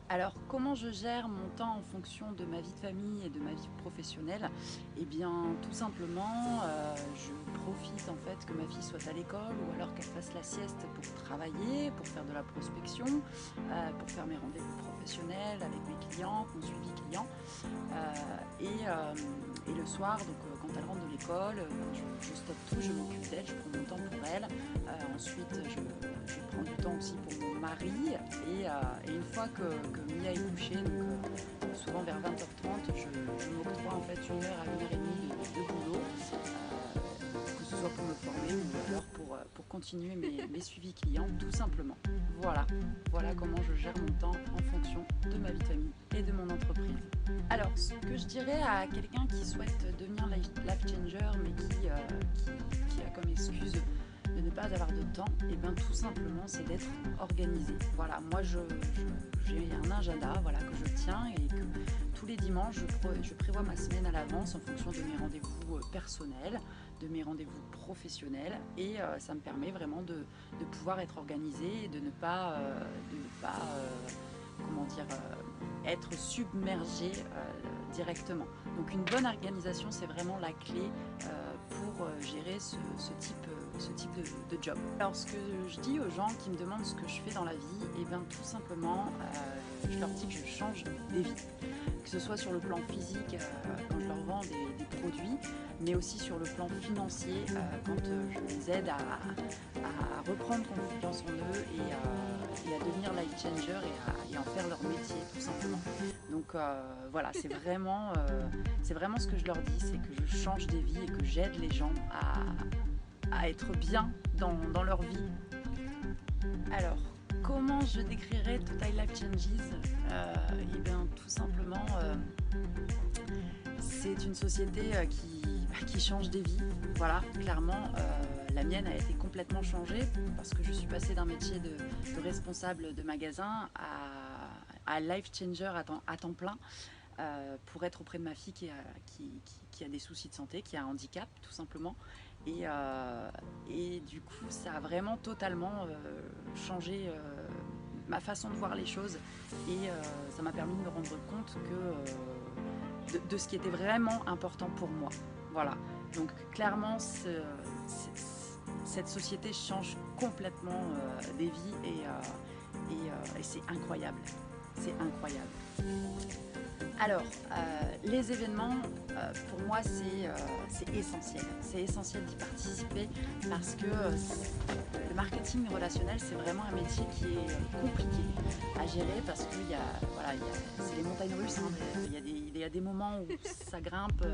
Alors, comment je gère mon temps en fonction de ma vie de famille et de ma vie professionnelle? Eh bien, tout simplement, je profite en fait que ma fille soit à l'école ou alors qu'elle fasse la sieste pour travailler, pour faire de la prospection, pour faire mes rendez-vous professionnels avec mes clients, mon suivi client. Et le soir, donc quand elle rentre de l'école, je stoppe tout, je m'occupe d'elle, je prends mon temps pour elle. Ensuite, je prends du temps aussi pour mon mari. Et une fois que Mia est couchée, donc souvent vers 20h30, je m'octroie en fait 1 heure à 1 heure et demie de boulot, que ce soit pour me former ou alors pour continuer mes suivis clients, tout simplement. Voilà, voilà comment je gère mon temps en fonction de ma vie de famille et de mon entreprise. Alors, ce que je dirais à quelqu'un qui souhaite devenir life changer, mais qui a comme excuse de ne pas avoir de temps, et bien tout simplement c'est d'être organisé. Voilà, moi j'ai un agenda, voilà, que je tiens, et que tous les dimanches je prévois ma semaine à l'avance en fonction de mes rendez-vous personnels, de mes rendez-vous professionnels, et ça me permet vraiment de pouvoir être organisé et de ne pas comment dire, être submergé directement. Donc une bonne organisation, c'est vraiment la clé pour gérer ce type de job. Alors ce que je dis aux gens qui me demandent ce que je fais dans la vie, et bien tout simplement, je leur dis que je change des vies. Que ce soit sur le plan physique, quand je leur vends des produits, mais aussi sur le plan financier, quand je les aide à reprendre confiance en eux et à devenir life changer et en faire leur métier tout simplement. Donc voilà, c'est vraiment ce que je leur dis, c'est que je change des vies et que j'aide les gens à être bien dans leur vie. Alors, comment je décrirais Total Life Changes? Et bien tout simplement, c'est une société qui change des vies. Voilà, clairement, la mienne a été complètement changée parce que je suis passée d'un métier de responsable de magasin à life changer à temps plein, pour être auprès de ma fille qui a des soucis de santé, qui a un handicap tout simplement. Et du coup, ça a vraiment totalement changé ma façon de voir les choses. Et ça m'a permis de me rendre compte de ce qui était vraiment important pour moi. Voilà. Donc clairement, cette société change complètement des vies et c'est incroyable. C'est incroyable. Alors, les événements, pour moi, c'est essentiel. C'est essentiel d'y participer parce que le marketing relationnel, c'est vraiment un métier qui est compliqué à gérer parce que voilà, c'est les montagnes russes. Hein. Il y a des moments où ça grimpe,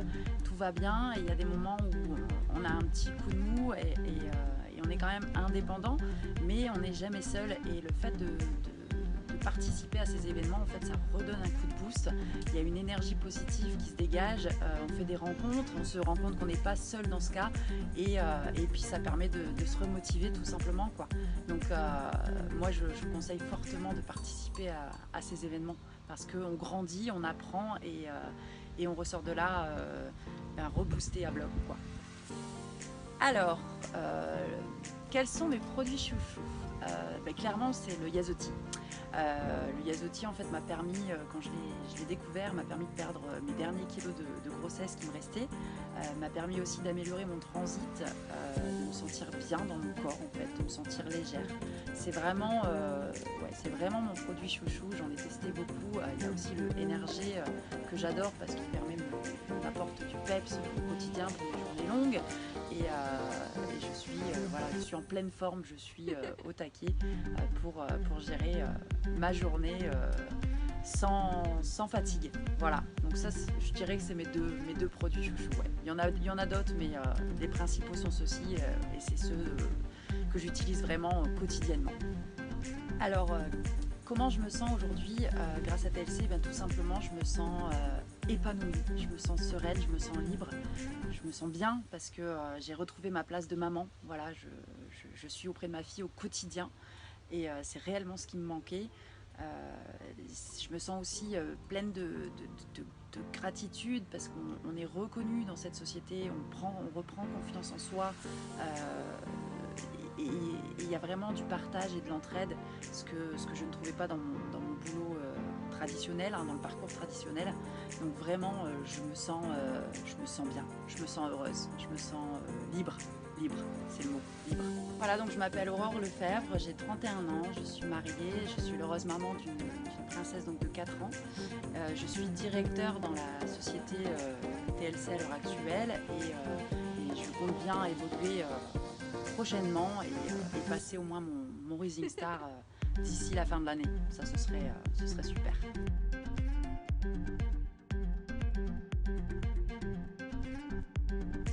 tout va bien, et il y a des moments où on a un petit coup de mou et on est quand même indépendant, mais on n'est jamais seul. Et le fait de participer à ces événements, en fait, ça redonne un coup de boost. Il y a une énergie positive qui se dégage, on fait des rencontres, on se rend compte qu'on n'est pas seul dans ce cas, et puis ça permet de se remotiver tout simplement, quoi. Donc moi je conseille fortement de participer à ces événements parce qu'on grandit, on apprend et on ressort de là reboosté à bloc, quoi. Alors, quels sont mes produits chouchous? Clairement, c'est le Yazoti. Le Yazoti, en fait, m'a permis, quand je l'ai découvert, m'a permis de perdre mes derniers kilos de grossesse qui me restaient. M'a permis aussi d'améliorer mon transit, de me sentir bien dans mon corps, en fait, de me sentir légère. C'est vraiment mon produit chouchou. J'en ai testé beaucoup. Il y a aussi le Energy que j'adore parce qu'il m'apporte du peps au quotidien pour les journées longues. Et je suis en pleine forme, je suis au taquet pour gérer ma journée sans fatigue. Voilà, donc ça, je dirais que c'est mes deux produits chouchous. Ouais. Il y en a d'autres, mais les principaux sont ceux-ci, et c'est ceux que j'utilise vraiment quotidiennement. Alors, comment je me sens aujourd'hui grâce à TLC? Tout simplement, je me sens épanouie, je me sens sereine, je me sens libre, je me sens bien parce que j'ai retrouvé ma place de maman. Voilà, je suis auprès de ma fille au quotidien et c'est réellement ce qui me manquait. Je me sens aussi pleine de gratitude parce qu'on est reconnu dans cette société, on reprend confiance en soi, et il y a vraiment du partage et de l'entraide, ce que je ne trouvais pas dans mon boulot traditionnel, hein, dans le parcours traditionnel. Donc vraiment, je me sens bien, je me sens heureuse, je me sens libre, c'est le mot, libre. Voilà, donc je m'appelle Aurore Lefebvre, j'ai 31 ans, je suis mariée, je suis l'heureuse maman d'une princesse donc, de 4 ans. Je suis directeur dans la société TLC à l'heure actuelle et je compte bien évoluer prochainement et passer au moins mon Rising Star d'ici la fin de l'année. Ça, ce serait super.